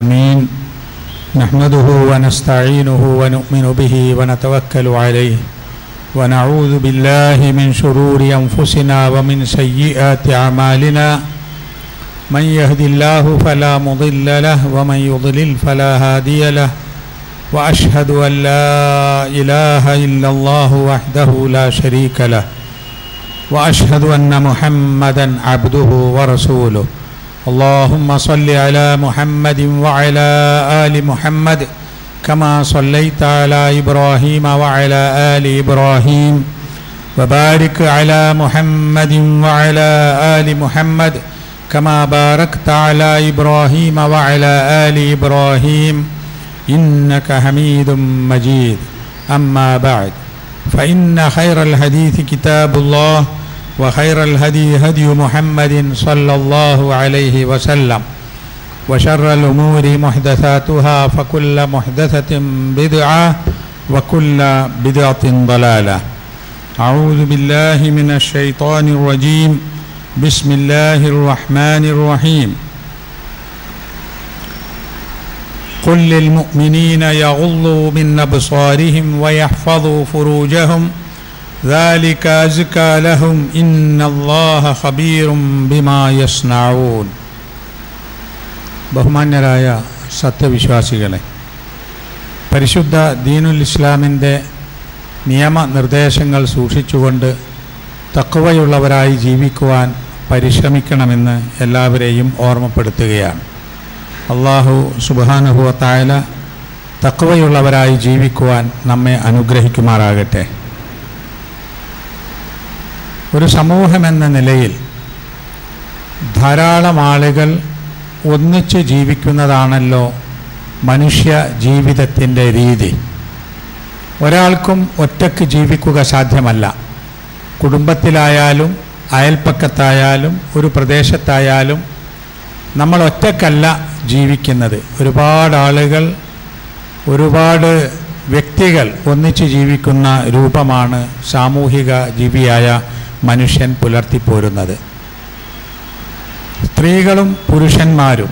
آمين. نحمده ونستعينه ونؤمن به ونتوكل عليه ونعوذ بالله من شرور أنفسنا ومن سيئات أعمالنا من يهد الله فلا مضل له ومن يضلل فلا هادي له وأشهد أن لا إله إلا الله وحده لا شريك له وأشهد أن محمدا عبده ورسوله اللهم صل على محمد وعلى آل محمد كما صليت على إبراهيم وعلى آل إبراهيم وبارك على محمد وعلى آل محمد كما باركت على إبراهيم وعلى آل إبراهيم إنك حميد مجيد. أما بعد فإن خير الحديث كتاب الله وخير الهدي هدي محمد صلى الله عليه وسلم وشر الأمور محدثاتها فكل محدثة بدعة وكل بدعة ضلالة. أعوذ بالله من الشيطان الرجيم. بسم الله الرحمن الرحيم. قل للمؤمنين يغضوا من أبصارهم ويحفظوا فروجهم ذلك أزكى لهم إن الله خبير بما يصنعون. ബഹുമാന്യരായ സത്യവിശ്വാസികളെ, പരിശുദ്ധ ദീനുൽ ഇസ്ലാമിൻ്റെ നിയമനിർദ്ദേശങ്ങൾ സൂക്ഷിച്ചുകൊണ്ട് തഖ്വയുള്ളവരായി ജീവിക്കുവാൻ പരിശ്രമിക്കണമെന്ന് എല്ലാവരെയും ഓർമ്മപ്പെടുത്തുകയാണ്. അല്ലാഹു സുബ്ഹാനഹു വ തആല തഖ്വയുള്ളവരായി ജീവിക്കുവാൻ നമ്മെ അനുഗ്രഹിക്കുമാറാകട്ടെ. ഒരു സമൂഹമെന്ന നിലയിൽ ധാരാളം ആളുകൾ ഒന്നിച്ച് ജീവിക്കുന്നതാണല്ലോ മനുഷ്യ ജീവിതത്തിൻ്റെ രീതി. ഒരാൾക്കും ഒറ്റയ്ക്ക് ജീവിക്കുക സാധ്യമല്ല. കുടുംബത്തിലായാലും അയൽപ്പക്കത്തായാലും ഒരു പ്രദേശത്തായാലും നമ്മൾ ഒറ്റയ്ക്കല്ല ജീവിക്കുന്നത്. ഒരുപാട് ആളുകൾ, ഒരുപാട് വ്യക്തികൾ ഒന്നിച്ച് ജീവിക്കുന്ന രൂപമാണ് സാമൂഹിക ജീവിയായ മനുഷ്യൻ പുലർത്തിപ്പോരുന്നത്. സ്ത്രീകളും പുരുഷന്മാരും,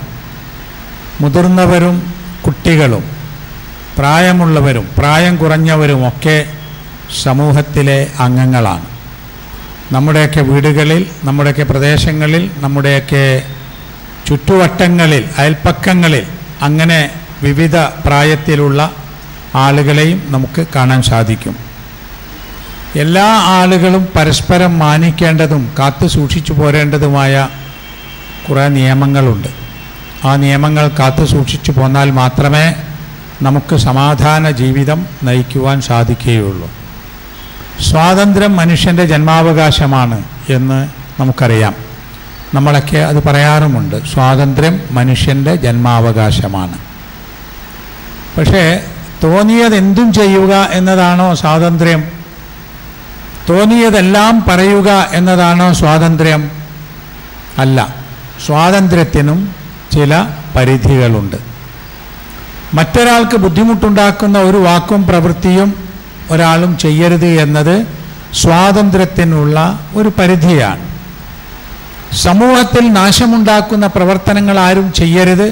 മുതിർന്നവരും കുട്ടികളും, പ്രായമുള്ളവരും പ്രായം കുറഞ്ഞവരുമൊക്കെ സമൂഹത്തിലെ അംഗങ്ങളാണ്. നമ്മുടെയൊക്കെ വീടുകളിൽ, നമ്മുടെയൊക്കെ പ്രദേശങ്ങളിൽ, നമ്മുടെയൊക്കെ ചുറ്റുവട്ടങ്ങളിൽ, അയൽപ്പക്കങ്ങളിൽ അങ്ങനെ വിവിധ പ്രായത്തിലുള്ള ആളുകളെയും നമുക്ക് കാണാൻ സാധിക്കും. എല്ലാ ആളുകളും പരസ്പരം മാനിക്കേണ്ടതും കാത്തു സൂക്ഷിച്ചു പോരേണ്ടതുമായ കുറേ നിയമങ്ങളുണ്ട്. ആ നിയമങ്ങൾ കാത്തു സൂക്ഷിച്ചു പോന്നാൽ മാത്രമേ നമുക്ക് സമാധാന ജീവിതം നയിക്കുവാൻ സാധിക്കുകയുള്ളൂ. സ്വാതന്ത്ര്യം മനുഷ്യൻ്റെ ജന്മാവകാശമാണ് എന്ന് നമുക്കറിയാം. നമ്മളൊക്കെ അത് പറയാറുമുണ്ട്. സ്വാതന്ത്ര്യം മനുഷ്യൻ്റെ ജന്മാവകാശമാണ്. പക്ഷേ തോന്നിയതെന്തും ചെയ്യുക എന്നതാണോ സ്വാതന്ത്ര്യം? തോന്നിയതെല്ലാം പറയുക എന്നതാണോ സ്വാതന്ത്ര്യം? അല്ല. സ്വാതന്ത്ര്യത്തിനും ചില പരിധികളുണ്ട്. മറ്റൊരാൾക്ക് ബുദ്ധിമുട്ടുണ്ടാക്കുന്ന ഒരു വാക്കും പ്രവൃത്തിയും ഒരാളും ചെയ്യരുത് എന്നത് സ്വാതന്ത്ര്യത്തിനുള്ള ഒരു പരിധിയാണ്. സമൂഹത്തിൽ നാശമുണ്ടാക്കുന്ന പ്രവർത്തനങ്ങൾ ആരും ചെയ്യരുത്,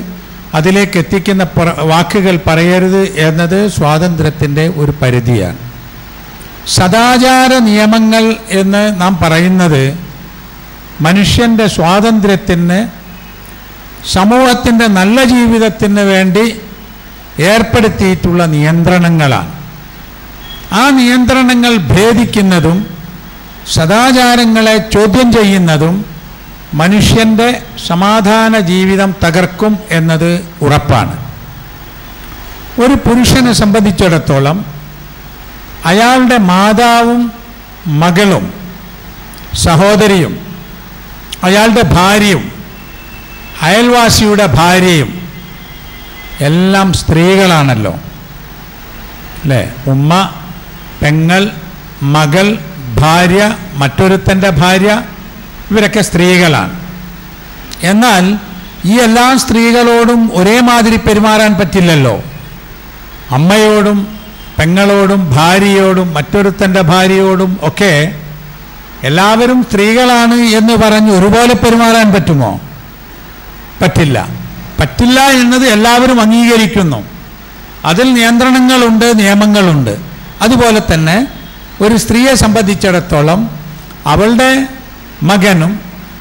അതിലേക്ക് എത്തിക്കുന്ന വാക്കുകൾ പറയരുത് എന്നത് സ്വാതന്ത്ര്യത്തിൻ്റെ ഒരു പരിധിയാണ്. സദാചാര നിയമങ്ങൾ എന്ന് നാം പറയുന്നത് മനുഷ്യൻ്റെ സ്വാതന്ത്ര്യത്തിന്, സമൂഹത്തിൻ്റെ നല്ല ജീവിതത്തിന് വേണ്ടി ഏർപ്പെടുത്തിയിട്ടുള്ള നിയന്ത്രണങ്ങളാണ്. ആ നിയന്ത്രണങ്ങൾ ഭേദിക്കുന്നതും സദാചാരങ്ങളെ ചോദ്യം ചെയ്യുന്നതും മനുഷ്യൻ്റെ സമാധാന ജീവിതം തകർക്കും എന്നത് ഉറപ്പാണ്. ഒരു പുരുഷനെ സംബന്ധിച്ചിടത്തോളം അയാളുടെ മാതാവും മകളും സഹോദരിയും അയാളുടെ ഭാര്യയും അയൽവാസിയുടെ ഭാര്യയും എല്ലാം സ്ത്രീകളാണല്ലോ, അല്ലേ? ഉമ്മ, പെങ്ങൾ, മകൾ, ഭാര്യ, മറ്റൊരുത്തൻ്റെ ഭാര്യ, ഇവരൊക്കെ സ്ത്രീകളാണ്. എന്നാൽ ഈ എല്ലാ സ്ത്രീകളോടും ഒരേ മാതിരി പെരുമാറാൻ പറ്റില്ലല്ലോ. അമ്മയോടും പെങ്ങളോടും ഭാര്യയോടും മറ്റൊരുത്തൻ്റെ ഭാര്യയോടും ഒക്കെ എല്ലാവരും സ്ത്രീകളാണ് എന്ന് പറഞ്ഞ് ഒരുപോലെ പെരുമാറാൻ പറ്റുമോ? പറ്റില്ല. പറ്റില്ല എന്നത് എല്ലാവരും അംഗീകരിക്കുന്നു. അതിൽ നിയന്ത്രണങ്ങളുണ്ട്, നിയമങ്ങളുണ്ട്. അതുപോലെ തന്നെ ഒരു സ്ത്രീയെ സംബന്ധിച്ചിടത്തോളം അവളുടെ മകനും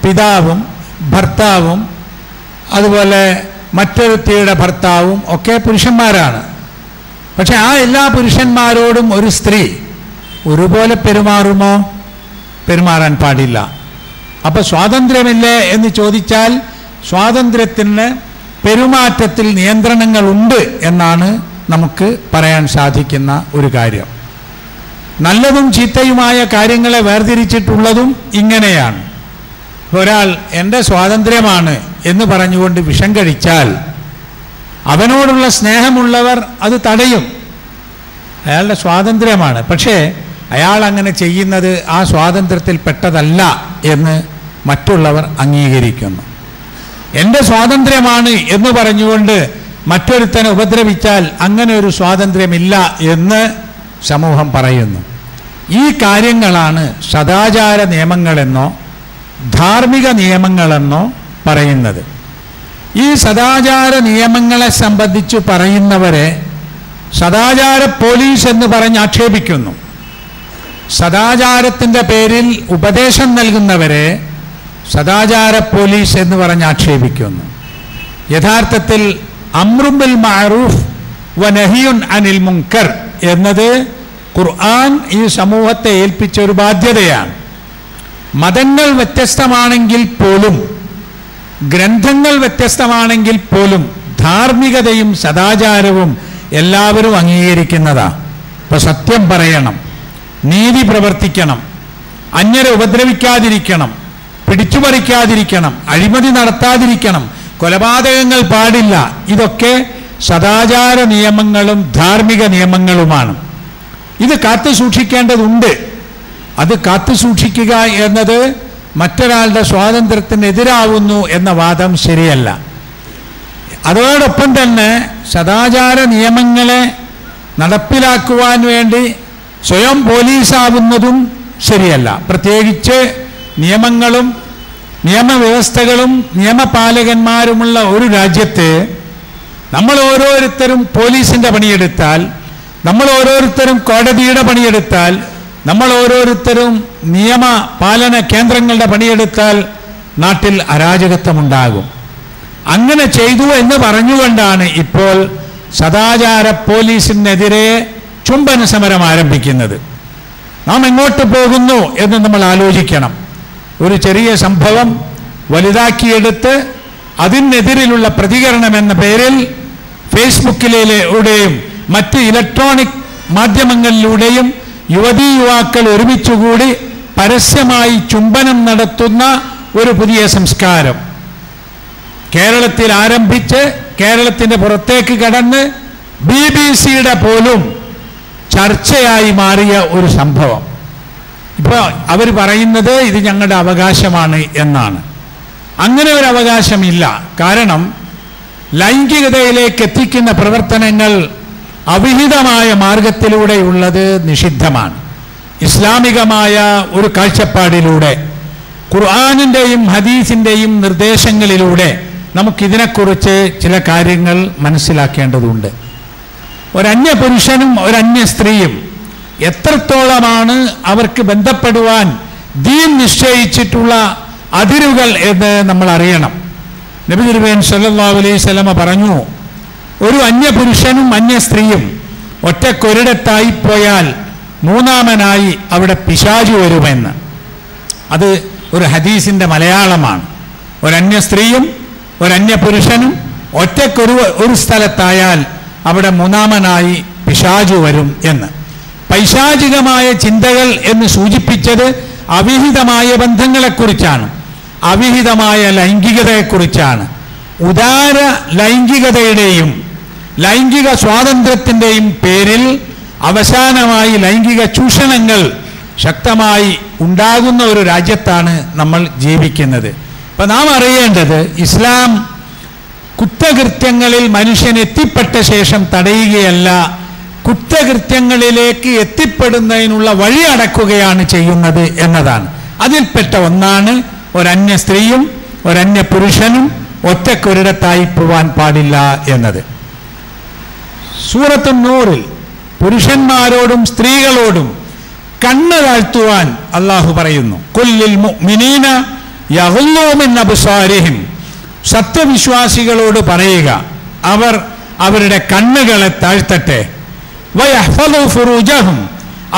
പിതാവും ഭർത്താവും അതുപോലെ മറ്റൊരുത്തിയുടെ ഭർത്താവും ഒക്കെ പുരുഷന്മാരാണ്. പക്ഷെ ആ എല്ലാ പുരുഷന്മാരോടും ഒരു സ്ത്രീ ഒരുപോലെ പെരുമാറുമോ? പെരുമാറാൻ പാടില്ല. അപ്പോൾ സ്വാതന്ത്ര്യമില്ലേ എന്ന് ചോദിച്ചാൽ സ്വാതന്ത്ര്യത്തിന് പെരുമാറ്റത്തിൽ നിയന്ത്രണങ്ങളുണ്ട് എന്നാണ് നമുക്ക് പറയാൻ സാധിക്കുന്ന ഒരു കാര്യം. നല്ലതും ചീത്തയുമായ കാര്യങ്ങളെ വേർതിരിച്ചിട്ടുള്ളതും ഇങ്ങനെയാണ്. ഒരാൾ എൻ്റെ സ്വാതന്ത്ര്യമാണ് എന്ന് പറഞ്ഞുകൊണ്ട് വിഷം കഴിച്ചാൽ അവനോടുള്ള സ്നേഹമുള്ളവർ അത് തടയും. അയാളുടെ സ്വാതന്ത്ര്യമാണ്. പക്ഷേ അയാൾ അങ്ങനെ ചെയ്യുന്നത് ആ സ്വാതന്ത്ര്യത്തിൽ പെട്ടതല്ല എന്ന് മറ്റുള്ളവർ അംഗീകരിക്കുന്നു. എൻ്റെ സ്വാതന്ത്ര്യമാണ് എന്ന് പറഞ്ഞുകൊണ്ട് മറ്റൊരുത്തനെ ഉപദ്രവിച്ചാൽ അങ്ങനെ ഒരു സ്വാതന്ത്ര്യമില്ല എന്ന് സമൂഹം പറയുന്നു. ഈ കാര്യങ്ങളാണ് സദാചാര നിയമങ്ങളെന്നോ ധാർമ്മിക നിയമങ്ങളെന്നോ പറയുന്നത്. ഈ സദാചാര നിയമങ്ങളെ സംബന്ധിച്ച് പറയുന്നവരെ സദാചാര പോലീസ് എന്ന് പറഞ്ഞ് ആക്ഷേപിക്കുന്നു. സദാചാരത്തിൻ്റെ പേരിൽ ഉപദേശം നൽകുന്നവരെ സദാചാര പോലീസ് എന്ന് പറഞ്ഞ് ആക്ഷേപിക്കുന്നു. യഥാർത്ഥത്തിൽ അംറുൻ ബിൽ മഅറൂഫ് വ നഹിയുൻ അനിൽ മുൻകർ എന്നത് ഖുർആൻ ഈ സമൂഹത്തെ ഏൽപ്പിച്ച ഒരു ബാധ്യതയാണ്. മതങ്ങൾ വ്യത്യസ്തമാണെങ്കിൽ പോലും ഗ്രന്ഥങ്ങൾ വ്യത്യസ്തമാണെങ്കിൽ പോലും ധാർമ്മികതയും സദാചാരവും എല്ലാവരും അംഗീകരിക്കുന്നതാണ്. ഇപ്പോൾ സത്യം പറയണം, നീതി പ്രവർത്തിക്കണം, അന്യരെ ഉപദ്രവിക്കാതിരിക്കണം, പിടിച്ചുപറിക്കാതിരിക്കണം, അഴിമതി നടത്താതിരിക്കണം, കൊലപാതകങ്ങൾ പാടില്ല. ഇതൊക്കെ സദാചാര നിയമങ്ങളും ധാർമ്മിക നിയമങ്ങളുമാണ്. ഇത് കാത്തു സൂക്ഷിക്കേണ്ടതുണ്ട്. അത് കാത്തു സൂക്ഷിക്കുക എന്നത് മറ്റൊരാളുടെ സ്വാതന്ത്ര്യത്തിനെതിരാവുന്നു എന്ന വാദം ശരിയല്ല. അതോടൊപ്പം തന്നെ സദാചാര നിയമങ്ങളെ നടപ്പിലാക്കുവാൻ വേണ്ടി സ്വയം പോലീസാവുന്നതും ശരിയല്ല. പ്രത്യേകിച്ച് നിയമങ്ങളും നിയമവ്യവസ്ഥകളും നിയമപാലകന്മാരുമുള്ള ഒരു രാജ്യത്ത് നമ്മൾ ഓരോരുത്തരും പോലീസിൻ്റെ പണിയെടുത്താൽ, നമ്മൾ ഓരോരുത്തരും കോടതിയുടെ പണിയെടുത്താൽ, നമ്മൾ ഓരോരുത്തരും നിയമപാലന കേന്ദ്രങ്ങളുടെ പണിയെടുത്താൽ നാട്ടിൽ അരാജകത്വമുണ്ടാകും. അങ്ങനെ ചെയ്തു എന്ന് പറഞ്ഞുകൊണ്ടാണ് ഇപ്പോൾ സദാചാര പോലീസിനെതിരെ ചുംബന സമരം ആരംഭിക്കുന്നത്. നാം എങ്ങോട്ട് പോകുന്നു എന്ന് നമ്മൾ ആലോചിക്കണം. ഒരു ചെറിയ സംഭവം വലുതാക്കിയെടുത്ത് അതിനെതിരിലുള്ള പ്രതികരണം എന്ന പേരിൽ ഫേസ്ബുക്കിലൂടെയും മറ്റ് ഇലക്ട്രോണിക് മാധ്യമങ്ങളിലൂടെയും യുവതീ യുവാക്കൾ ഒരുമിച്ചുകൂടി പരസ്യമായി ചുംബനം നടത്തുന്ന ഒരു പുതിയ സംസ്കാരം കേരളത്തിൽ ആരംഭിച്ച് കേരളത്തിൻ്റെ പുറത്തേക്ക് കടന്ന് BBC-യുടെ പോലും ചർച്ചയായി മാറിയ ഒരു സംഭവം. ഇപ്പോൾ അവർ പറയുന്നത് ഇത് ഞങ്ങളുടെ അവകാശമാണ് എന്നാണ്. അങ്ങനെ ഒരു അവകാശമില്ല. കാരണം ലൈംഗികതയിലേക്ക് എത്തിക്കുന്ന പ്രവർത്തനങ്ങൾ അവിഹിതമായ മാർഗത്തിലൂടെയുള്ളത് നിഷിദ്ധമാണ്. ഇസ്ലാമികമായ ഒരു കാഴ്ചപ്പാടിലൂടെ ഖുർആനിൻ്റെയും ഹദീസിൻ്റെയും നിർദ്ദേശങ്ങളിലൂടെ നമുക്കിതിനെക്കുറിച്ച് ചില കാര്യങ്ങൾ മനസ്സിലാക്കേണ്ടതുണ്ട്. ഒരന്യ പുരുഷനും ഒരന്യ സ്ത്രീയും എത്രത്തോളമാണ് അവർക്ക് ബന്ധപ്പെടുവാൻ ദീൻ നിശ്ചയിച്ചിട്ടുള്ള അതിരുകൾ എന്ന് നമ്മൾ അറിയണം. നബി തിരുമേനി സല്ലല്ലാഹു അലൈഹി വസല്ലമ പറഞ്ഞു, ഒരു അന്യപുരുഷനും അന്യ സ്ത്രീയും ഒറ്റക്കൊരിടത്തായി പോയാൽ മൂന്നാമനായി അവിടെ പിശാചു വരുമെന്ന്. അത് ഒരു ഹദീസിൻ്റെ മലയാളമാണ്. ഒരന്യ സ്ത്രീയും ഒരന്യ പുരുഷനും ഒരു സ്ഥലത്തായാൽ അവിടെ മൂന്നാമനായി പിശാചു വരും എന്ന്. പൈശാചികമായ ചിന്തകൾ എന്ന് സൂചിപ്പിച്ചത് അവിഹിതമായ ബന്ധങ്ങളെക്കുറിച്ചാണ്, അവിഹിതമായ ലൈംഗികതയെക്കുറിച്ചാണ്. ഉദാര ലൈംഗികതയുടെയും ലൈംഗിക സ്വാതന്ത്ര്യത്തിൻ്റെയും പേരിൽ അവസാനമായി ലൈംഗിക ചൂഷണങ്ങൾ ശക്തമായി ഉണ്ടാകുന്ന ഒരു രാജ്യത്താണ് നമ്മൾ ജീവിക്കുന്നത്. അപ്പം നാം അറിയേണ്ടത്, ഇസ്ലാം കുറ്റകൃത്യങ്ങളിൽ മനുഷ്യൻ എത്തിപ്പെട്ട ശേഷം തടയുകയല്ല, കുറ്റകൃത്യങ്ങളിലേക്ക് എത്തിപ്പെടുന്നതിനുള്ള വഴി അടക്കുകയാണ് ചെയ്യുന്നത് എന്നതാണ്. അതിൽപ്പെട്ട ഒന്നാണ് ഒരന്യ സ്ത്രീയും ഒരന്യ പുരുഷനും ഒറ്റക്കൊരിടത്തായി പോവാൻ പാടില്ല എന്നത്. സൂറത്തുൻ നൂറിൽ പുരുഷന്മാരോടും സ്ത്രീകളോടും കണ്ണ് താഴ്ത്തുവാൻ അള്ളാഹു പറയുന്നു. കുല്ലിൽ മുഅ്മിനീന യഗ്ളൂ മിൻ അബ്സാരിഹിം, സത്യവിശ്വാസികളോട് പറയുക അവർ അവരുടെ കണ്ണുകളെ താഴ്ത്തട്ടെ. വയഹ്ഫളൂ ഫുറൂജഹും,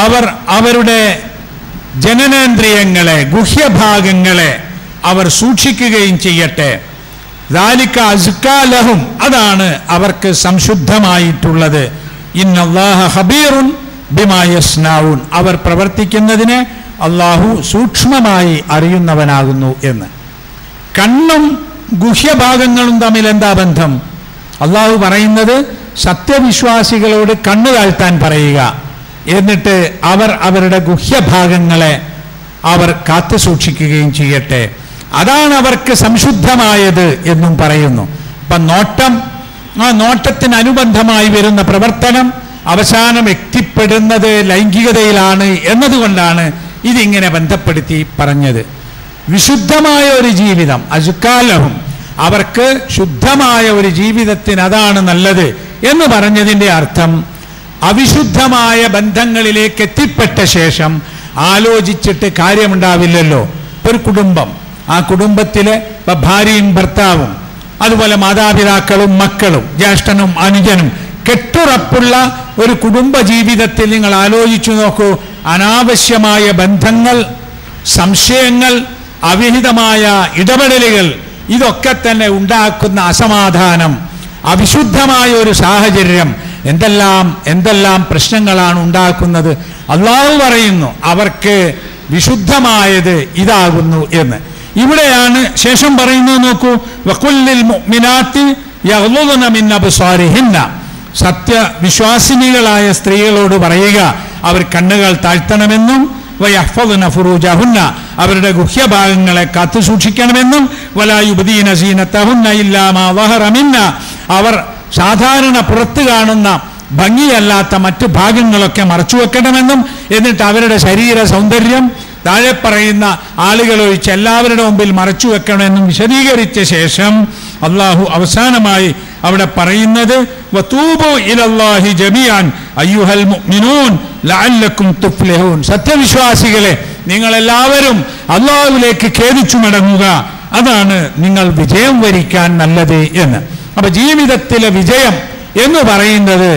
അവർ അവരുടെ ജനനേന്ദ്രിയങ്ങളെ ഗുഹ്യഭാഗങ്ങളെ അവർ സൂക്ഷിക്കുകയും ചെയ്യട്ടെ. ദാലിക അസ്കാ ലഹും, അതാണ് അവർക്ക് സംശുദ്ധമായിട്ടുള്ളത്. ഇന്നല്ലാഹ ഖബീറുൻ ബിമാ യസ്നഊൻ, അവർ പ്രവർത്തിക്കുന്നതിനെ അള്ളാഹു സൂക്ഷ്മമായി അറിയുന്നവനാകുന്നു എന്ന്. കണ്ണും ഗുഹ്യഭാഗങ്ങളും തമ്മിൽ എന്താ ബന്ധം? അള്ളാഹു പറയുന്നത് സത്യവിശ്വാസികളോട് കണ്ണു താഴ്ത്താൻ പറയുക, എന്നിട്ട് അവർ അവരുടെ ഗുഹ്യഭാഗങ്ങളെ അവർ കാത്തു സൂക്ഷിക്കുകയും ചെയ്യട്ടെ, അതാണ് അവർക്ക് സംശുദ്ധമായത് എന്നും പറയുന്നു. അപ്പം നോട്ടം, ആ നോട്ടത്തിനനുബന്ധമായി വരുന്ന പ്രവർത്തനം അവസാനം എത്തിപ്പെടുന്നത് ലൈംഗികതയിലാണ് എന്നതുകൊണ്ടാണ് ഇതിങ്ങനെ ബന്ധപ്പെടുത്തി പറഞ്ഞത്. വിശുദ്ധമായ ഒരു ജീവിതം, അസുക്കാലഹും, അവർക്ക് ശുദ്ധമായ ഒരു ജീവിതത്തിന് അതാണ് നല്ലത് എന്ന് പറഞ്ഞതിൻ്റെ അർത്ഥം അവിശുദ്ധമായ ബന്ധങ്ങളിലേക്ക് എത്തിപ്പെട്ട ശേഷം ആലോചിച്ചിട്ട് കാര്യമുണ്ടാവില്ലല്ലോ. ഒരു കുടുംബം, ആ കുടുംബത്തിലെ ഭാര്യയും ഭർത്താവും അതുപോലെ മാതാപിതാക്കളും മക്കളും ജ്യേഷ്ഠനും അനുജനും കെട്ടുറപ്പുള്ള ഒരു കുടുംബ ജീവിതത്തിൽ നിങ്ങൾ ആലോചിച്ചു നോക്കൂ. അനാവശ്യമായ ബന്ധങ്ങൾ, സംശയങ്ങൾ, അവിഹിതമായ ഇടപെടലുകൾ, ഇതൊക്കെ തന്നെ ഉണ്ടാക്കുന്ന അസമാധാനം, അവിശുദ്ധമായ ഒരു സാഹചര്യം, എന്തെല്ലാം പ്രശ്നങ്ങളാണ് ഉണ്ടാക്കുന്നത്. അള്ളാഹു പറയുന്നു അവർക്ക് വിശുദ്ധമായത് ഇതാകുന്നു എന്ന്. ഇവിടെയാണ് ശേഷം പറയുന്നത് നോക്കൂ, വഖുല്ലിൽ മുഅ്മിനാത്തി യഗ്ളുദ്ന മിൻ അബ്സാരിഹിന്ന, സത്യവിശ്വാസിനികളായ സ്ത്രീകളോട് പറയുക അവർ കണ്ണുകൾ താഴ്ത്തണമെന്നും വയഹ്ഫദ്ന ഫുറൂജഹുന്ന, അവരുടെ ഗുഹ്യഭാഗങ്ങളെ കാത്തു സൂക്ഷിക്കണമെന്നും വലാ യുബ്ദീന സീനതഹുന്ന ഇല്ലാ മാ ളഹറ മിന്ന, അവർ സാധാരണ പുറത്ത് കാണുന്ന ഭംഗിയല്ലാത്ത മറ്റു ഭാഗങ്ങളൊക്കെ മറച്ചു വെക്കണമെന്നും, എന്നിട്ട് അവരുടെ ശരീര സൗന്ദര്യം താഴെ പറയുന്ന ആളുകളൊഴിച്ച് എല്ലാവരുടെ മുമ്പിൽ മറച്ചു വെക്കണമെന്നും വിശദീകരിച്ച ശേഷം അള്ളാഹു അവസാനമായി അവിടെ പറയുന്നത് വതൂബു ഇലല്ലാഹി ജമീഅൻ അയ്യുഹൽ മുഅ്മിനൂൻ ലഅല്ലക്കും തുഫ്ലിഹൂൻ, സത്യവിശ്വാസികളെ നിങ്ങളെല്ലാവരും അള്ളാഹുവിലേക്ക് ഖേദിച്ചു മടങ്ങുക, അതാണ് നിങ്ങൾ വിജയം വരിക്കാൻ നല്ലത് എന്ന്. അപ്പൊ ജീവിതത്തിലെ വിജയം എന്ന് പറയുന്നത്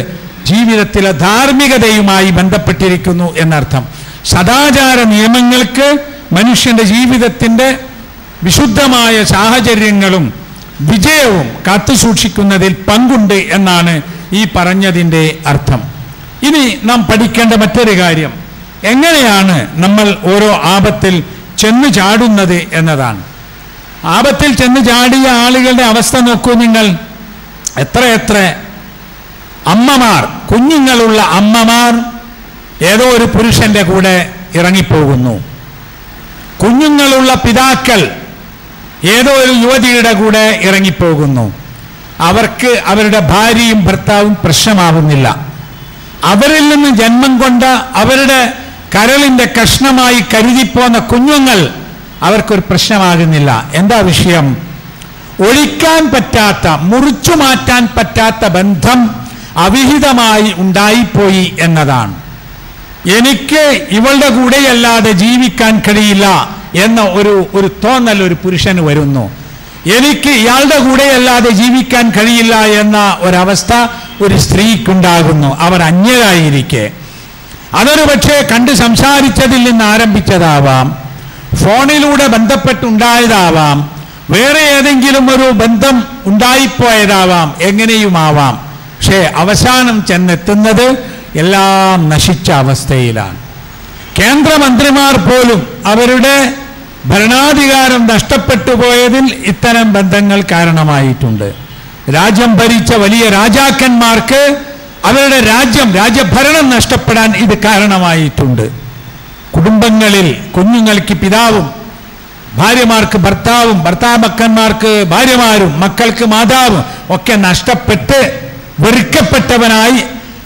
ജീവിതത്തിലെ ധാർമ്മികതയുമായി ബന്ധപ്പെട്ടിരിക്കുന്നു എന്നർത്ഥം. സദാചാര നിയമങ്ങൾക്ക് മനുഷ്യന്റെ ജീവിതത്തിൻ്റെ വിശുദ്ധമായ സാഹചര്യങ്ങളും വിജയവും കാത്തുസൂക്ഷിക്കുന്നതിൽ പങ്കുണ്ട് എന്നാണ് ഈ പറഞ്ഞതിൻ്റെ അർത്ഥം. ഇനി നാം പഠിക്കേണ്ട മറ്റൊരു കാര്യം, എങ്ങനെയാണ് നമ്മൾ ഓരോ ആപത്തിൽ ചെന്ന് ചാടുന്നത് എന്നതാണ്. ആപത്തിൽ ചെന്ന് ചാടിയ ആളുകളുടെ അവസ്ഥ നോക്കൂ നിങ്ങൾ. എത്ര അമ്മമാർ, കുഞ്ഞുങ്ങളുള്ള അമ്മമാർ ഏതോ ഒരു പുരുഷന്റെ കൂടെ ഇറങ്ങിപ്പോകുന്നു. കുഞ്ഞുങ്ങളുള്ള പിതാക്കൾ ഏതോ ഒരു യുവതിയുടെ കൂടെ ഇറങ്ങിപ്പോകുന്നു. അവർക്ക് അവരുടെ ഭാര്യയും ഭർത്താവും പ്രശ്നമാകുന്നില്ല. അവരിൽ നിന്ന് ജന്മം കൊണ്ട അവരുടെ കരളിൻ്റെ കഷ്ണമായി കരുതിപ്പോന്ന കുഞ്ഞുങ്ങൾ അവർക്കൊരു പ്രശ്നമാകുന്നില്ല. എന്താ വിഷയം? ഒഴിക്കാൻ പറ്റാത്ത, മുറിച്ചു മാറ്റാൻ പറ്റാത്ത ബന്ധം അവിഹിതമായി ഉണ്ടായിപ്പോയി എന്നതാണ്. എനിക്ക് ഇവളുടെ കൂടെയല്ലാതെ ജീവിക്കാൻ കഴിയില്ല എന്ന ഒരു തോന്നൽ ഒരു പുരുഷന് വരുന്നു. എനിക്ക് ഇയാളുടെ കൂടെയല്ലാതെ ജീവിക്കാൻ കഴിയില്ല എന്ന ഒരവസ്ഥ ഒരു സ്ത്രീക്കുണ്ടാകുന്നു. അവർ അന്യരായിരിക്കെ. അതൊരു പക്ഷേ കണ്ട് സംസാരിച്ചതിൽ നിന്ന് ആരംഭിച്ചതാവാം, ഫോണിലൂടെ ബന്ധപ്പെട്ടുണ്ടായതാവാം, വേറെ ഏതെങ്കിലും ഒരു ബന്ധം ഉണ്ടായിപ്പോയതാവാം, എങ്ങനെയുമാവാം. പക്ഷേ അവസാനം ചെന്നെത്തുന്നത് എല്ലാം നശിച്ച അവസ്ഥയിലാണ്. കേന്ദ്രമന്ത്രിമാർ പോലും അവരുടെ ഭരണാധികാരം നഷ്ടപ്പെട്ടു പോയതിൽ ഇത്തരം ബന്ധങ്ങൾ കാരണമായിട്ടുണ്ട്. രാജ്യം ഭരിച്ച വലിയ രാജാക്കന്മാർക്ക് അവരുടെ രാജ്യഭരണം നഷ്ടപ്പെടാൻ ഇത് കാരണമായിട്ടുണ്ട്. കുടുംബങ്ങളിൽ കുഞ്ഞുങ്ങൾക്ക് പിതാവും, ഭാര്യമാർക്ക് ഭർത്താവും, ഭർത്താക്കന്മാർക്ക് ഭാര്യമാരും, മക്കൾക്ക് മാതാവും ഒക്കെ നഷ്ടപ്പെട്ട് വെറുക്കപ്പെട്ടവനായി,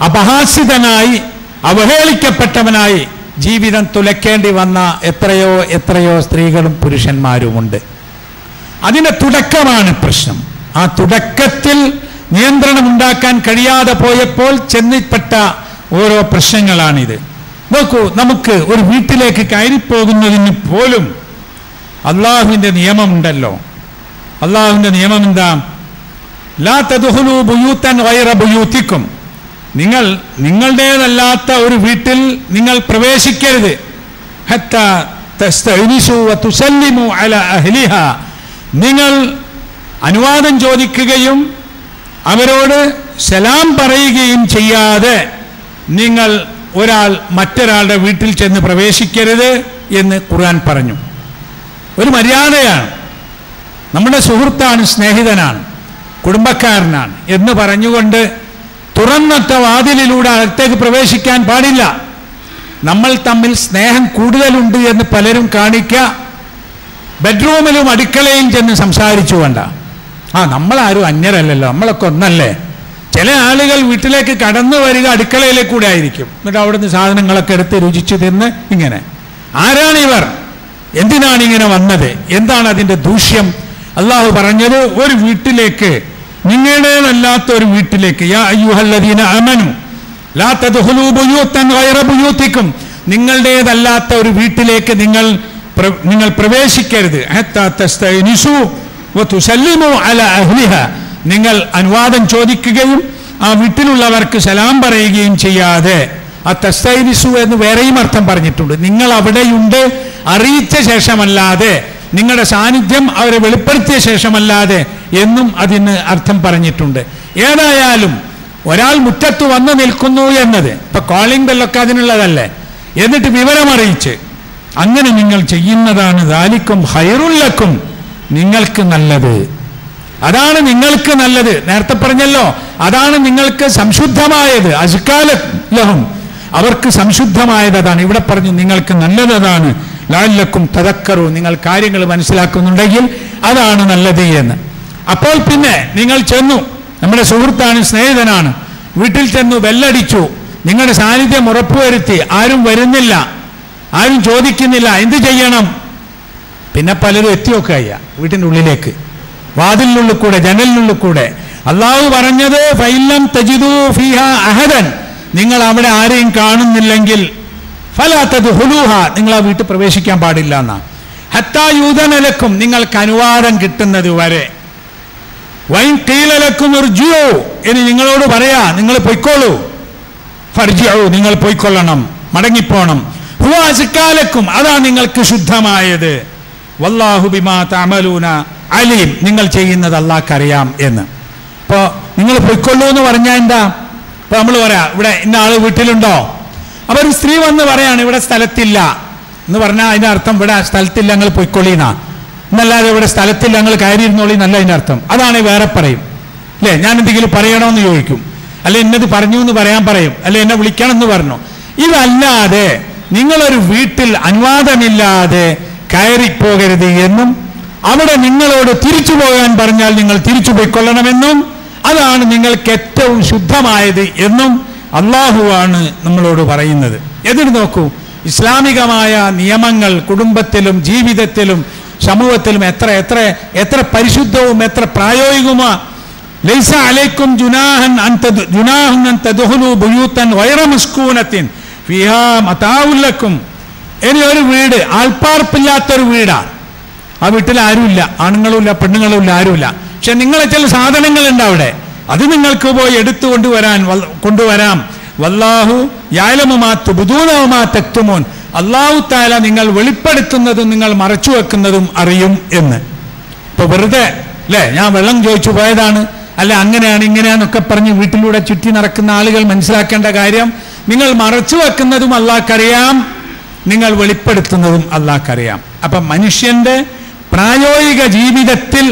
അപഹാസ്യതനായി, അവഹേളിക്കപ്പെട്ടവനായി ജീവിതം തുലയ്ക്കേണ്ടി വന്ന എത്രയോ സ്ത്രീകളും പുരുഷന്മാരുമുണ്ട്. അതിന്റെ തുടക്കമാണ് പ്രശ്നം. ആ തുടക്കത്തിൽ നിയന്ത്രണം ഉണ്ടാക്കാൻ കഴിയാതെ പോയപ്പോൾ ചെന്നിപ്പെട്ട ഓരോ പ്രശ്നങ്ങളാണിത്. നോക്കൂ, നമുക്ക് ഒരു വീട്ടിലേക്ക് കയറിപ്പോകുന്നതിന് പോലും അള്ളാഹുവിൻ്റെ നിയമമുണ്ടല്ലോ. അള്ളാഹുവിൻ്റെ നിയമം എന്താ? ലാ തദ്ഖുലൂ ബുയൂതൻ ഗൈറ ബുയൂതിക്കും. നിങ്ങൾ നിങ്ങളുടേതല്ലാത്ത ഒരു വീട്ടിൽ നിങ്ങൾ പ്രവേശിക്കരുത്. ഹത്താ തസ്തഅനിസു വതുസല്ലിമു അലാ അഹ്ലിഹാ. നിങ്ങൾ അനുവാദം ചോദിക്കുകയും അവരോട് സലാം പറയുകയും ചെയ്യാതെ നിങ്ങൾ മറ്റൊരാളുടെ വീട്ടിൽ ചെന്ന് പ്രവേശിക്കരുത് എന്ന് ഖുർആൻ പറഞ്ഞു. ഒരു മര്യാദയാണ്. നമ്മുടെ സുഹൃത്താണ്, സ്നേഹിതനാണ്, കുടുംബക്കാരനാണ് എന്ന് പറഞ്ഞുകൊണ്ട് തുറന്നൊറ്റ വാതിലിലൂടെ അകത്തേക്ക് പ്രവേശിക്കാൻ പാടില്ല. നമ്മൾ തമ്മിൽ സ്നേഹം കൂടുതലുണ്ട് എന്ന് പലരും കാണിക്കുക. ബെഡ്റൂമിലും അടുക്കളയും ചെന്ന് സംസാരിച്ചു വേണ്ട. നമ്മളാരും അന്യരല്ലല്ലോ, നമ്മളൊക്കെ ഒന്നല്ലേ. ചില ആളുകൾ വീട്ടിലേക്ക് കടന്നു വരിക അടുക്കളയിലേക്ക് കൂടെ ആയിരിക്കും. എന്നിട്ട് അവിടുന്ന് സാധനങ്ങളൊക്കെ എടുത്ത് രുചിച്ചു തിന്ന് ഇങ്ങനെ. ആരാണിവർ? എന്തിനാണ് ഇങ്ങനെ വന്നത്? എന്താണ് അതിൻ്റെ ദൂഷ്യം? അള്ളാഹു പറഞ്ഞത്, ഒരു വീട്ടിലേക്ക്, നിങ്ങളുടേതല്ലാത്ത ഒരു വീട്ടിലേക്ക്, യാ അയ്യുഹല്ലദീന ആമനു ലാ തദ്ഖുലൂ ബുയൂതൻ ഗൈറ ബുയൂതിക്കും, നിങ്ങളുടേതല്ലാത്ത ഒരു വീട്ടിലേക്ക് നിങ്ങൾ പ്രവേശിക്കരുത്. ഹത്താ തസ്തഅനിസു വതുസല്ലിമു അലാ അഹ്ലിഹാ. നിങ്ങൾ അനുവാദം ചോദിക്കുകയും ആ വീട്ടിലുള്ളവർക്ക് സലാം പറയുകയും ചെയ്യാതെ. ആ തസ്തഅനിസു എന്ന് വേറെയും അർത്ഥം പറഞ്ഞിട്ടുണ്ട്. നിങ്ങൾ അവിടെയുണ്ട് അറിയിച്ച ശേഷമല്ലാതെ, നിങ്ങളുടെ സാന്നിധ്യം അവരെ വെളിപ്പെടുത്തിയ ശേഷമല്ലാതെ എന്നും അതിന് അർത്ഥം പറഞ്ഞിട്ടുണ്ട്. ഏതായാലും ഒരാൾ മുറ്റത്ത് വന്നു നിൽക്കുന്നു എന്നത്, ഇപ്പൊ കോളിംഗ് ബെല്ലൊക്കെ അതിനുള്ളതല്ലേ, എന്നിട്ട് വിവരമറിയിച്ച് അങ്ങനെ നിങ്ങൾ ചെയ്യുന്നതാണ് ദാലിക്കും ഖൈറുൽ ലക്കും, നിങ്ങൾക്ക് നല്ലത്. അതാണ് നിങ്ങൾക്ക് നല്ലത്. നേരത്തെ പറഞ്ഞല്ലോ, അതാണ് നിങ്ങൾക്ക് സംശുദ്ധമായത്. അസ്കാലഹും, അവർക്ക് സംശുദ്ധമായത് അതാണ്. ഇവിടെ പറഞ്ഞു നിങ്ങൾക്ക് നല്ലതാണ്. ലഅല്ലക്കും തദക്കറൂ, നിങ്ങൾ കാര്യങ്ങൾ മനസ്സിലാക്കുന്നുണ്ടെങ്കിൽ അതാണ് നല്ലത് എന്ന്. അപ്പോൾ പിന്നെ നിങ്ങൾ ചെന്നു, നമ്മുടെ സുഹൃത്താണ്, സ്നേഹിതനാണ്, വീട്ടിൽ ചെന്നു, ബെല്ലടിച്ചു, നിങ്ങളുടെ സാന്നിധ്യം ഉറപ്പുവരുത്തി, ആരും വരുന്നില്ല, ആരും ചോദിക്കുന്നില്ല, എന്ത് ചെയ്യണം? പിന്നെ പലരും എത്തിയൊക്കെ വീട്ടിൻ്റെ ഉള്ളിലേക്ക്, വാതിലിനുള്ളിൽ കൂടെ, ജനലിനുള്ളിൽ കൂടെ. അള്ളാഹു പറഞ്ഞത് ഫൈലം തജിദൂ ഫീഹാ അഹദൻ, നിങ്ങൾ അവിടെ ആരെയും കാണുന്നില്ലെങ്കിൽ ഫലാ തദ്ഖുലൂഹ, നിങ്ങൾ ആ വീട്ടിൽ പ്രവേശിക്കാൻ പാടില്ല എന്നാണ്. ഹത്താ യൂദന ലക്കും, നിങ്ങൾക്ക് അനുവാദം കിട്ടുന്നത് വരെ. വൈൻ ഖീല ലക്കും ഇർജിഉ, ഇനി നിങ്ങളോട് പറയാ നിങ്ങൾ പൊയ്ക്കോളൂ. ഫർജിഉ, നിങ്ങൾ പൊയ്ക്കൊള്ളണം, മടങ്ങിപ്പോണം. ഹുവ അസ്കാലക്കും, അതാ നിങ്ങൾക്ക് ശുദ്ധമായത്. വല്ലാഹു ബിമാ തഅമലൂന അലീം, നിങ്ങൾ ചെയ്യുന്നത് അല്ലാഹ്ക്കറിയാം എന്ന്. അപ്പോൾ നിങ്ങൾ പൊയ്ക്കൊള്ളൂ എന്ന് പറഞ്ഞാൽ എന്താ? ഇപ്പൊ നമ്മൾ പറയാ ഇവിടെ ഇന്ന ആള് വീട്ടിലുണ്ടോ? അപ്പോൾ ഒരു സ്ത്രീ വന്ന് പറയാണ് ഇവിടെ സ്ഥലത്തില്ല എന്ന് പറഞ്ഞാൽ അതിൻ്റെ അർത്ഥം ഇവിടെ സ്ഥലത്തില്ല, ഞങ്ങൾ പൊയ്ക്കൊള്ളീന്നാ, എന്നല്ലാതെ ഇവിടെ സ്ഥലത്തില്ല ഞങ്ങൾ കയറിയിരുന്നോളി എന്നല്ല അതിൻ്റെ അർത്ഥം. അതാണ് വേറെ പറയും അല്ലേ. ഞാൻ എന്തെങ്കിലും പറയണമെന്ന് ചോദിക്കും, അല്ലെ ഇന്നത് പറഞ്ഞു എന്ന് പറയാൻ പറയും, അല്ലെ എന്നെ വിളിക്കണം എന്ന് പറഞ്ഞു. ഇതല്ലാതെ നിങ്ങളൊരു വീട്ടിൽ അനുവാദമില്ലാതെ കയറിപ്പോകരുത് എന്നും അവിടെ നിങ്ങളോട് തിരിച്ചു പോകാൻ പറഞ്ഞാൽ നിങ്ങൾ തിരിച്ചു പോയിക്കൊള്ളണമെന്നും അതാണ് നിങ്ങൾക്ക് ഏറ്റവും ശുദ്ധമായത് എന്നും അള്ളാഹുവാണ് നമ്മളോട് പറയുന്നത്. എന്നിട്ട് നോക്കൂ, ഇസ്ലാമികമായ നിയമങ്ങൾ കുടുംബത്തിലും ജീവിതത്തിലും സമൂഹത്തിലും എത്ര എത്ര എത്ര പരിശുദ്ധവും എത്ര പ്രായോഗികവുമാ. ലൈസ അലൈക്കും ജുനാഹൻ അൻ തദ്ഖുലൂ ബുയൂതൻ ഗൈറ മസ്കൂനത്തിൻ ഫീഹാ മതാഉൻ ലക്കും. ഇനി ഒരു വീട് ആൾപ്പാർപ്പില്ലാത്തൊരു വീടാണ്, ആ വീട്ടിൽ ആരുമില്ല, ആണുങ്ങളുമില്ല പെണ്ണുങ്ങളുമില്ല, ആരുമില്ല. പക്ഷെ നിങ്ങളെ ചില സാധനങ്ങളുണ്ട് അവിടെ, അത് നിങ്ങൾക്ക് പോയി എടുത്തു കൊണ്ടുവരാം. വല്ലാഹു യഅലമു മാ തുബ്ദൂന വമാ തക്തുമൂൻ, അല്ലാഹു തആല നിങ്ങൾ വെളിപ്പെടുത്തുന്നതും നിങ്ങൾ മറച്ചു വെക്കുന്നതും അറിയും എന്ന്. ഇപ്പൊ വെറുതെ അല്ലേ, ഞാൻ വെള്ളം ചോദിച്ചു പോയതാണ്, അല്ല അങ്ങനെയാണ് ഇങ്ങനെയാന്നൊക്കെ പറഞ്ഞ് വീട്ടിലൂടെ ചുറ്റി നടക്കുന്ന ആളുകൾ മനസ്സിലാക്കേണ്ട കാര്യം, നിങ്ങൾ മറച്ചു വെക്കുന്നതും അല്ലാഹ്ക്കറിയാം, നിങ്ങൾ വെളിപ്പെടുത്തുന്നതും അല്ലാഹ്ക്കറിയാം. അപ്പം മനുഷ്യന്റെ പ്രായോഗിക ജീവിതത്തിൽ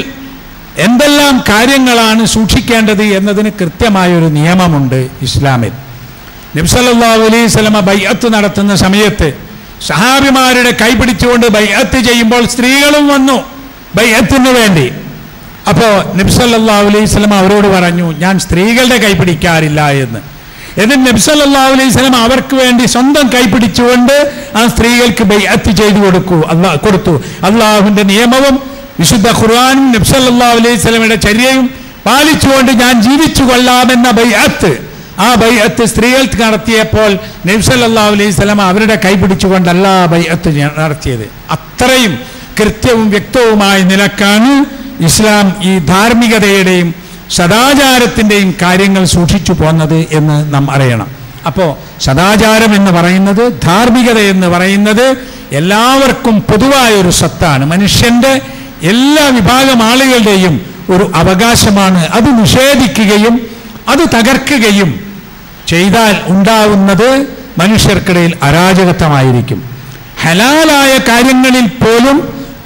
എന്തെല്ലാം കാര്യങ്ങളാണ് സൂക്ഷിക്കേണ്ടത് എന്നതിന് കൃത്യമായൊരു നിയമമുണ്ട് ഇസ്ലാമിൽ. നബി സല്ലല്ലാഹു അലൈഹി വസല്ലമ ബൈഅത്ത് നടത്തുന്ന സമയത്ത് സഹാബിമാരുടെ കൈപിടിച്ചുകൊണ്ട് ബൈഅത്ത് ചെയ്യുമ്പോൾ സ്ത്രീകളും വന്നു ബൈഅത്തിന് വേണ്ടി. അപ്പോൾ നബി സല്ലല്ലാഹു അലൈഹി വസല്ലമ അവരോട് പറഞ്ഞു, ഞാൻ സ്ത്രീകളുടെ കൈപിടിക്കാറില്ല എന്ന്. എന്നിട്ട് നബി സല്ലല്ലാഹു അലൈഹി വസല്ലമ അവർക്ക് വേണ്ടി സ്വന്തം കൈപിടിച്ചുകൊണ്ട് ആ സ്ത്രീകൾക്ക് ബൈഅത്ത് ചെയ്തു കൊടുത്തു. അള്ളാഹുവിന്റെ നിയമവും വിശുദ്ധ ഖുർആനും നബി സല്ലല്ലാഹു അലൈഹി വസല്ലമയുടെ ചര്യയും പാലിച്ചുകൊണ്ട് ഞാൻ ജീവിച്ചു കൊള്ളാമെന്ന ബൈഅത്ത്, ആ ബൈഅത്ത് സ്ത്രീകൾക്ക് നടത്തിയപ്പോൾ നബി സല്ലല്ലാഹു അലൈഹി വസല്ലമ അവരുടെ കൈ പിടിച്ചുകൊണ്ടല്ല ബൈഅത്ത് നടത്തിയത്. അത്രയും കൃത്യവും വ്യക്തവുമായ നിലക്കാണ് ഇസ്ലാം ഈ ധാർമ്മികതയുടെയും സദാചാരത്തിൻ്റെയും കാര്യങ്ങൾ സൂക്ഷിച്ചു പോന്നത് എന്ന് നാം അറിയണം. അപ്പോൾ സദാചാരം എന്ന് പറയുന്നത്, ധാർമ്മികത എന്ന് പറയുന്നത് എല്ലാവർക്കും പൊതുവായൊരു സ്വത്താണ്. മനുഷ്യൻ്റെ എല്ലാ വിഭാഗം ആളുകളുടെയും ഒരു അവകാശമാണ്. അത് നിഷേധിക്കുകയും അത് തകർക്കുകയും ചെയ്താൽ ഉണ്ടാവുന്നത് മനുഷ്യർക്കിടയിൽ അരാജകത്വമായിരിക്കും. ഹലാലായ കാര്യങ്ങളിൽ പോലും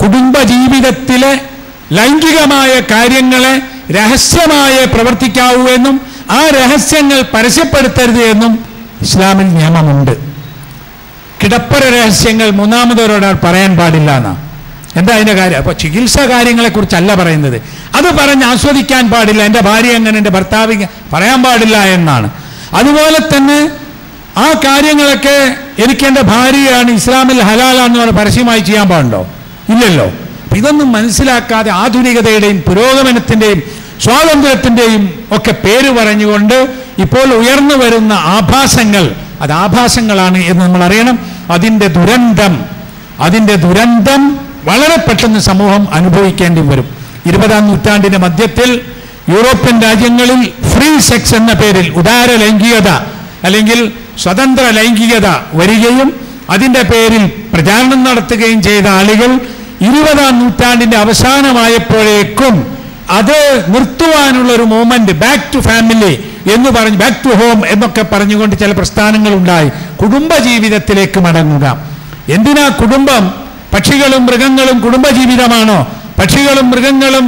കുടുംബജീവിതത്തിലെ ലൈംഗികമായ കാര്യങ്ങളെ രഹസ്യമായി പ്രവർത്തിക്കാവൂ എന്നും ആ രഹസ്യങ്ങൾ പരസ്യപ്പെടുത്തരുത് എന്നും ഇസ്ലാമിൽ നിയമമുണ്ട്. കിടപ്പറ രഹസ്യങ്ങൾ മൂന്നാമതൊരാൾ പറയാൻ പാടില്ല എന്നാണ്. എന്താ അതിൻ്റെ കാര്യം? അപ്പോൾ ചികിത്സാ കാര്യങ്ങളെക്കുറിച്ചല്ല പറയുന്നത്. അത് പറഞ്ഞ് ആസ്വദിക്കാൻ പാടില്ല, എൻ്റെ ഭാര്യ അങ്ങനെ, എൻ്റെ ഭർത്താവ് പറയാൻ പാടില്ല എന്നാണ്. അതുപോലെ തന്നെ ആ കാര്യങ്ങളൊക്കെ എനിക്ക് എൻ്റെ ഭാര്യയാണ്, ഇസ്ലാമിൽ ഹലാലാണെന്ന് പറഞ്ഞ് പരസ്യമായി ചെയ്യാൻ പാടുണ്ടോ? ഇല്ലല്ലോ. ഇതൊന്നും മനസ്സിലാക്കാതെ ആധുനികതയുടെയും പുരോഗമനത്തിൻ്റെയും സ്വാതന്ത്ര്യത്തിൻ്റെയും ഒക്കെ പേര് പറഞ്ഞുകൊണ്ട് ഇപ്പോൾ ഉയർന്നു വരുന്ന ആഭാസങ്ങൾ, അത് ആഭാസങ്ങളാണ് എന്ന് നമ്മൾ അറിയണം. അതിൻ്റെ ദുരന്തം വളരെ പെട്ടെന്ന് സമൂഹം അനുഭവിക്കേണ്ടി വരും. 20-ാം നൂറ്റാണ്ടിൻ്റെ മധ്യത്തിൽ യൂറോപ്യൻ രാജ്യങ്ങളിൽ ഫ്രീ സെക്സ് എന്ന പേരിൽ ഉദാര ലൈംഗികത അല്ലെങ്കിൽ സ്വതന്ത്ര ലൈംഗികത വരികയും അതിൻ്റെ പേരിൽ പ്രചാരണം നടത്തുകയും ചെയ്ത ആളുകൾ 20-ാം നൂറ്റാണ്ടിൻ്റെ അവസാനമായപ്പോഴേക്കും അത് നിർത്തുവാനുള്ള ഒരു മൂവ്മെന്റ്, ബാക്ക് ടു ഫാമിലി എന്ന് പറഞ്ഞ്, ബാക്ക് ടു ഹോം എന്നൊക്കെ പറഞ്ഞുകൊണ്ട് ചില പ്രസ്ഥാനങ്ങൾ ഉണ്ടായി. കുടുംബജീവിതത്തിലേക്ക് മടങ്ങുക. എന്തിനാ കുടുംബം? പക്ഷികളും മൃഗങ്ങളും കുടുംബജീവിതമാണോ? പക്ഷികളും മൃഗങ്ങളും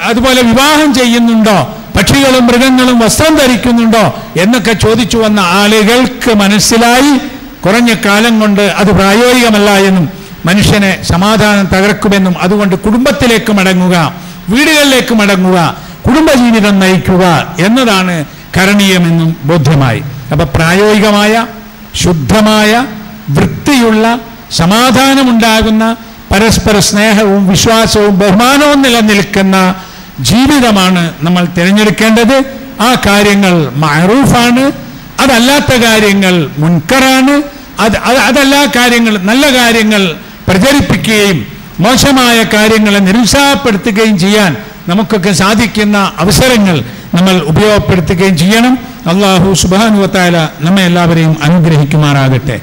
അതുപോലെ വിവാഹം ചെയ്യുന്നുണ്ടോ? പക്ഷികളും മൃഗങ്ങളും വസ്ത്രം ധരിക്കുന്നുണ്ടോ എന്നൊക്കെ ചോദിച്ചു വന്ന ആളുകൾക്ക് മനസ്സിലായി കുറഞ്ഞ കാലം കൊണ്ട് അത് പ്രായോഗികമല്ല എന്നും മനുഷ്യനെ സമാധാനം തകർക്കുമെന്നും അതുകൊണ്ട് കുടുംബത്തിലേക്ക് മടങ്ങുക, വീടുകളിലേക്ക് മടങ്ങുക, കുടുംബജീവിതം നയിക്കുക എന്നതാണ് കരണീയമെന്നും ബോധ്യമായി. അപ്പം പ്രായോഗികമായ ശുദ്ധമായ വൃത്തിയുള്ള സമാധാനമുണ്ടാകുന്ന പരസ്പര സ്നേഹവും വിശ്വാസവും ബഹുമാനവും നിലനിൽക്കുന്ന ജീവിതമാണ് നമ്മൾ തിരഞ്ഞെടുക്കേണ്ടത്. ആ കാര്യങ്ങൾ മഅറൂഫാണ്, അതല്ലാത്ത കാര്യങ്ങൾ മുൻകറാണ്. അതല്ലാ കാര്യങ്ങൾ, നല്ല കാര്യങ്ങൾ പ്രചരിപ്പിക്കുകയും മോശമായ കാര്യങ്ങളെ നിരുത്സാഹപ്പെടുത്തുകയും ചെയ്യാൻ നമുക്കൊക്കെ സാധിക്കുന്ന അവസരങ്ങൾ നമ്മൾ ഉപയോഗപ്പെടുത്തുകയും ചെയ്യണം. അല്ലാഹു സുബ്ഹാനഹു വ തആല നമ്മെ എല്ലാവരെയും അനുഗ്രഹിക്കുമാറാകട്ടെ.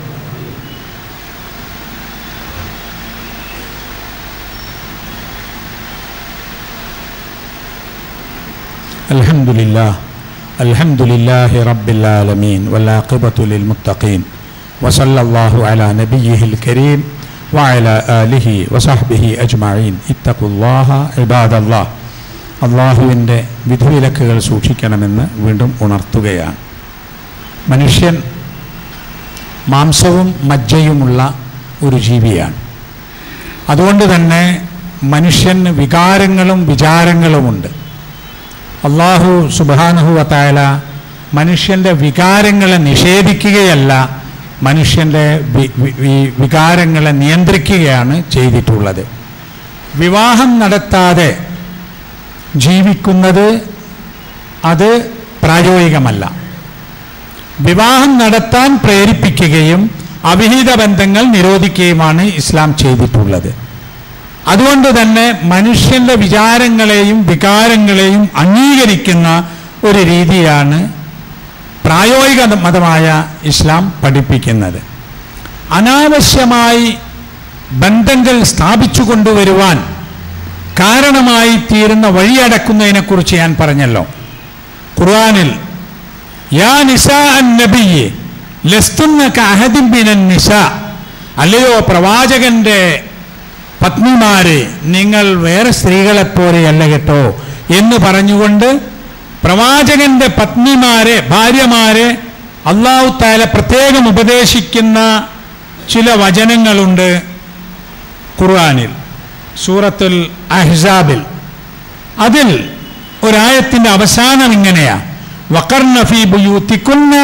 അൽഹംദുലില്ലാഹി റബ്ബിൽ ആലമീൻ വൽആഖിബത്തു ലിൽ മുത്തഖീൻ വസല്ലല്ലാഹു അലാ നബിയ്യിഹിൽ കരീം വഅലാ ആലിഹി വസഹ്ബിഹി അജ്മഈൻ. ഇത്തഖുല്ലാഹ ഇബാദല്ലാഹ്. അള്ളാഹുവിൻ്റെ വിധിവിലക്കുകൾ സൂക്ഷിക്കണമെന്ന് വീണ്ടും ഉണർത്തുകയാണ്. മനുഷ്യൻ മാംസവും മജ്ജയുമുള്ള ഒരു ജീവിയാണ്. അതുകൊണ്ട് തന്നെ മനുഷ്യന് വികാരങ്ങളും വിചാരങ്ങളുമുണ്ട്. അല്ലാഹു സുബ്ഹാനഹു വ തആല മനുഷ്യൻ്റെ വികാരങ്ങളെ നിഷേധിക്കുകയല്ല, മനുഷ്യൻ്റെ വികാരങ്ങളെ നിയന്ത്രിക്കുകയാണ് ചെയ്തിട്ടുള്ളത്. വിവാഹം നടത്താതെ ജീവിക്കുന്നത് അത് പ്രായോഗികമല്ല. വിവാഹം നടത്താൻ പ്രേരിപ്പിക്കുകയും അവിഹിത ബന്ധങ്ങൾ നിരോധിക്കുകയുമാണ് ഇസ്ലാം ചെയ്തിട്ടുള്ളത്. അതുകൊണ്ട് തന്നെ മനുഷ്യൻ്റെ വിചാരങ്ങളെയും വികാരങ്ങളെയും അംഗീകരിക്കുന്ന ഒരു രീതിയാണ് പ്രായോഗിക മതമായ ഇസ്ലാം പഠിപ്പിക്കുന്നത്. അനാവശ്യമായി ബന്ധങ്ങൾ സ്ഥാപിച്ചു കൊണ്ടുവരുവാൻ കാരണമായി തീരുന്ന വഴിയടക്കുന്നതിനെക്കുറിച്ച് ഞാൻ പറഞ്ഞല്ലോ. ഖുർആനിൽ യാ നിസാ അൻ നബിയ്യ് ലസ്തുന്ന കഅഹദിൻ മിനൻ നിസാ, അല്ലയോ പ്രവാചകന്റെ പത്നിമാരെ, നിങ്ങൾ വേറെ സ്ത്രീകളെപ്പോലെയല്ല കേട്ടോ എന്ന് പറഞ്ഞുകൊണ്ട് പ്രവാചകന്റെ പത്നിമാരെ, ഭാര്യമാരെ അല്ലാഹു തആല പ്രത്യേകം ഉപദേശിക്കുന്ന ചില വചനങ്ങളുണ്ട് ഖുർആനിൽ, സൂറത്തുൽ അഹ്സാബിൽ. അതിൽ ഒരായത്തിൻ്റെ അവസാനം ഇങ്ങനെയാ: വഖർന ഫീ ബുയൂതികുന്ന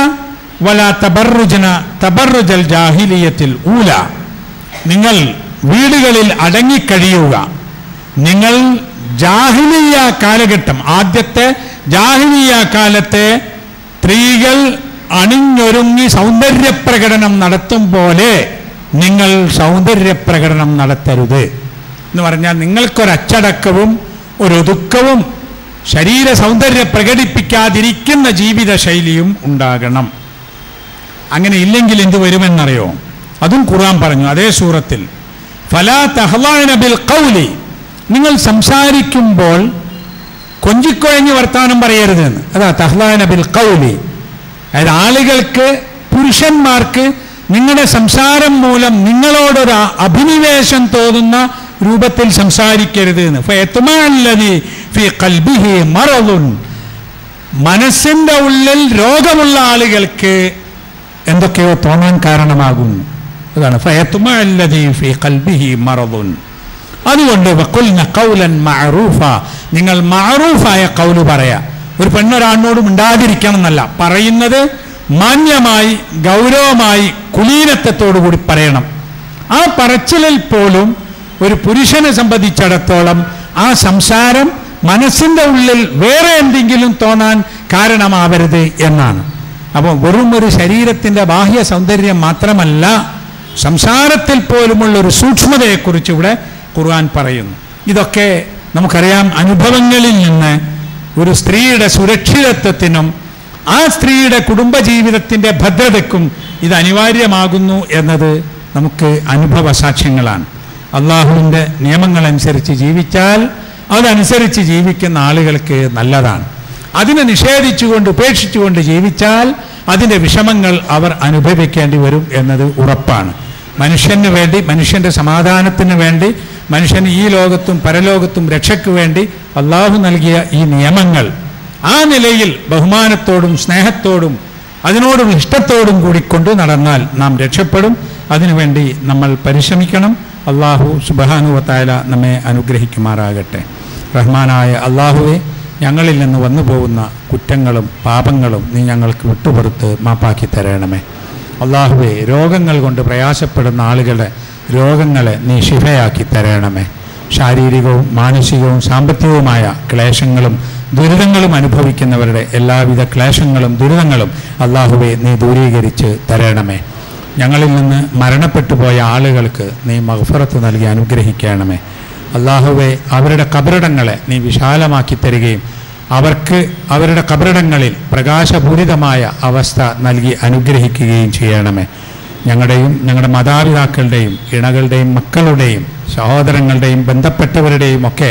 വലാ തബർറുജന തബർറുജൽ ജാഹിലിയത്തിൽ ഊല. നിങ്ങൾ വീടുകളിൽ അടങ്ങിക്കഴിയുക, നിങ്ങൾ ജാഹിലിയ്യ കാലഘട്ടം, ആദ്യത്തെ ജാഹിലിയ്യ കാലത്തെ സ്ത്രീകൾ അണിഞ്ഞൊരുങ്ങി സൗന്ദര്യപ്രകടനം നടത്തും പോലെ നിങ്ങൾ സൗന്ദര്യപ്രകടനം നടത്തരുത് എന്ന് പറഞ്ഞാൽ നിങ്ങൾക്കൊരച്ചടക്കവും ഒരു ഒതുക്കവും ശരീര സൗന്ദര്യം പ്രകടിപ്പിക്കാതിരിക്കുന്ന ജീവിത ശൈലിയും ഉണ്ടാകണം. അങ്ങനെ ഇല്ലെങ്കിൽ എന്ത് വരുമെന്നറിയോ? അതും ഖുർആൻ പറഞ്ഞു അതേ സൂറത്തിൽ, ഫലാ തഹ്ളഅന ബിൽ ഖൗലി, നിങ്ങൾ സംസാരിക്കുമ്പോൾ കൊഞ്ചിക്കൊഴഞ്ഞ് വർത്താനം പറയരുത് എന്ന്. അതാ തഹ്ളഅന ബിൽ ഖൗലി, അതായത് ആളുകൾക്ക്, പുരുഷന്മാർക്ക് നിങ്ങളുടെ സംസാരം മൂലം നിങ്ങളോടൊരു അഭിനിവേശം തോന്നുന്ന രൂപത്തിൽ സംസാരിക്കരുത് എന്ന്. ഫയത്മഅല്ലദീ ഫീ ഖൽബിഹി മറദുൻ, മനസ്സിന്റെ ഉള്ളിൽ രോഗമുള്ള ആളുകൾക്ക് എന്തൊക്കെയോ തോന്നാൻ കാരണമാകും. അതാണ് ഫയത്മഅല്ലദീ ഫീ ഖൽബിഹി മറദുൻ. അതുകൊണ്ട് വഖുൽന ഖൗലൻ മഅറൂഫ, നിങ്ങൾ മഅറൂഫായ ഖൗല് പറയാ. ഒരു പെണ്ണൊരാണിനോടും ഉണ്ടാതിരിക്കണം എന്നല്ല പറയുന്നത്, മാന്യമായി ഗൗരവമായി കുലീനത്വത്തോടുകൂടി പറയണം. ആ പറച്ചിലിൽ പോലും ഒരു പുരുഷനെ സംബന്ധിച്ചിടത്തോളം ആ സംസാരം മനസ്സിൻ്റെ ഉള്ളിൽ വേറെ എന്തെങ്കിലും തോന്നാൻ കാരണമാവരുത് എന്നാണ്. അപ്പോൾ വെറും ഒരു ശരീരത്തിൻ്റെ ബാഹ്യ സൗന്ദര്യം മാത്രമല്ല, സംസാരത്തിൽ പോലുമുള്ളൊരു സൂക്ഷ്മതയെക്കുറിച്ച് ഇവിടെ ഖുർആൻ പറയുന്നു. ഇതൊക്കെ നമുക്കറിയാം അനുഭവങ്ങളിൽ നിന്ന്. ഒരു സ്ത്രീയുടെ സുരക്ഷിതത്വത്തിനും ആ സ്ത്രീയുടെ കുടുംബജീവിതത്തിൻ്റെ ഭദ്രതയ്ക്കും ഇത് അനിവാര്യമാകുന്നു എന്നത് നമുക്ക് അനുഭവ സാക്ഷ്യങ്ങളാണ്. അള്ളാഹുവിൻ്റെ നിയമങ്ങളനുസരിച്ച് ജീവിച്ചാൽ അതനുസരിച്ച് ജീവിക്കുന്ന ആളുകൾക്ക് നല്ലതാണ്. അതിനെ നിഷേധിച്ചുകൊണ്ട് ഉപേക്ഷിച്ചുകൊണ്ട് ജീവിച്ചാൽ അതിൻ്റെ വിഷമങ്ങൾ അവർ അനുഭവിക്കേണ്ടി വരും എന്നത് ഉറപ്പാണ്. മനുഷ്യന് വേണ്ടി, മനുഷ്യൻ്റെ സമാധാനത്തിന് വേണ്ടി, മനുഷ്യന് ഈ ലോകത്തും പരലോകത്തും രക്ഷയ്ക്ക് വേണ്ടി അള്ളാഹു നൽകിയ ഈ നിയമങ്ങൾ ആ നിലയിൽ ബഹുമാനത്തോടും സ്നേഹത്തോടും അതിനോടും ഇഷ്ടത്തോടും കൂടി കൊണ്ടു നടന്നാൽ നാം രക്ഷപ്പെടും. അതിനുവേണ്ടി നമ്മൾ പരിശ്രമിക്കണം. അള്ളാഹു സുബ്ഹാനഹു വ തആല നമ്മെ അനുഗ്രഹിക്കുമാറാകട്ടെ. റഹ്മാനായ അള്ളാഹുവെ, ഞങ്ങളിൽ നിന്ന് വന്നു പോകുന്ന കുറ്റങ്ങളും പാപങ്ങളും നീ ഞങ്ങൾക്ക് വിട്ടുപുറത്ത് മാപ്പാക്കി തരണമേ. അള്ളാഹുവെ, രോഗങ്ങൾ കൊണ്ട് പ്രയാസപ്പെടുന്ന ആളുകളുടെ രോഗങ്ങളെ നീ ശിഫയാക്കി തരണമേ. ശാരീരികവും മാനസികവും സാമ്പത്തികവുമായ ക്ലേശങ്ങളും ദുരിതങ്ങളും അനുഭവിക്കുന്നവരുടെ എല്ലാവിധ ക്ലേശങ്ങളും ദുരിതങ്ങളും അള്ളാഹുവെ നീ ദൂരീകരിച്ച് തരണമേ. ഞങ്ങളിൽ നിന്ന് മരണപ്പെട്ടു പോയ ആളുകൾക്ക് നീ മഗ്ഫിറത്ത് നൽകി അനുഗ്രഹിക്കണമേ. അള്ളാഹുവെ, അവരുടെ കബറിടങ്ങളെ നീ വിശാലമാക്കി തരികയും അവർക്ക് അവരുടെ കബറിടങ്ങളിൽ പ്രകാശപൂരിതമായ അവസ്ഥ നൽകി അനുഗ്രഹിക്കുകയും ചെയ്യണമേ. ഞങ്ങളുടെയും ഞങ്ങളുടെ മാതാപിതാക്കളുടെയും ഇണകളുടെയും മക്കളുടെയും സഹോദരങ്ങളുടെയും ബന്ധപ്പെട്ടവരുടെയും ഒക്കെ,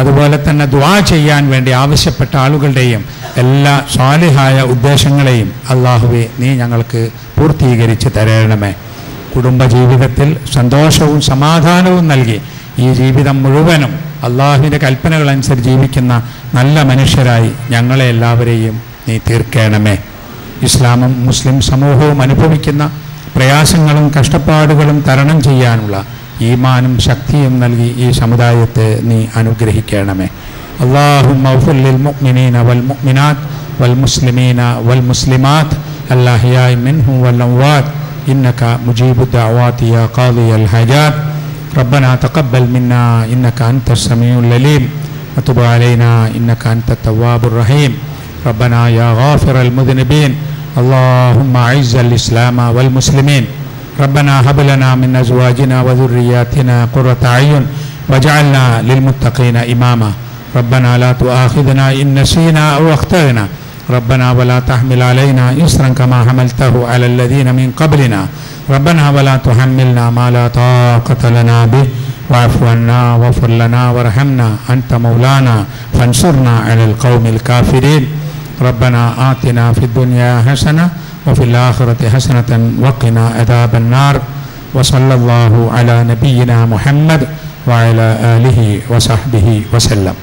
അതുപോലെ തന്നെ ദുആ ചെയ്യാൻ വേണ്ടി ആവശ്യപ്പെട്ട ആളുകളുടെയും എല്ലാ സ്വാലിഹായ ഉദ്ദേശങ്ങളെയും അള്ളാഹുവെ നീ ഞങ്ങൾക്ക് പൂർത്തീകരിച്ച് തരണമേ. കുടുംബജീവിതത്തിൽ സന്തോഷവും സമാധാനവും നൽകി ഈ ജീവിതം മുഴുവനും അള്ളാഹുവിൻ്റെ കൽപ്പനകളനുസരിച്ച് ജീവിക്കുന്ന നല്ല മനുഷ്യരായി ഞങ്ങളെ എല്ലാവരെയും നീ തീർക്കണമേ. ഇസ്ലാമും മുസ്ലിം സമൂഹവും അനുഭവിക്കുന്ന പ്രയാസങ്ങളും കഷ്ടപ്പാടുകളും തരണം ചെയ്യാനുള്ള ഈമാനും ശക്തിയും നൽകി ഈ സമുദായത്തെ നീ അനുഗ്രഹിക്കണമേ. അല്ലാഹുമ്മ ഗ്ഫിർ ലിൽ മുഅ്മിനീന വൽ മുഅ്മിനാത്ത് വൽ മുസ്ലിമീന വൽ മുസ്ലിമാത്ത് അൽ-അഹ്യാഇ മിൻഹും വൽ അംവാത്ത് ഇന്നക മുജീബു ദഅവാതി യാ ഖാദിയൽ ഹജാത്ത്. ربنا تقبل منا إنك أنت السميع العليم وتب علينا إنك أنت التواب الرحيم. ربنا يا غافر المذنبين اللهم أعز الإسلام والمسلمين. ربنا هب لنا من أزواجنا وذرياتنا قرة أعين واجعلنا للمتقين إماما. ربنا لا تؤاخذنا إن نسينا أو أخطأنا. ربنا ولا تحمل علينا إصرا كما حملته على الذين من قبلنا. ربنا ولا تحملنا ما لا طاقة لنا به واعف عنا واغفر لنا وارحمنا أنت مولانا فانصرنا على القوم الكافرين. ربنا آتنا في الدنيا حسنة وفي الآخرة حسنة وقنا عذاب النار. وصلى الله على نبينا محمد وعلى آله وصحبه وسلم.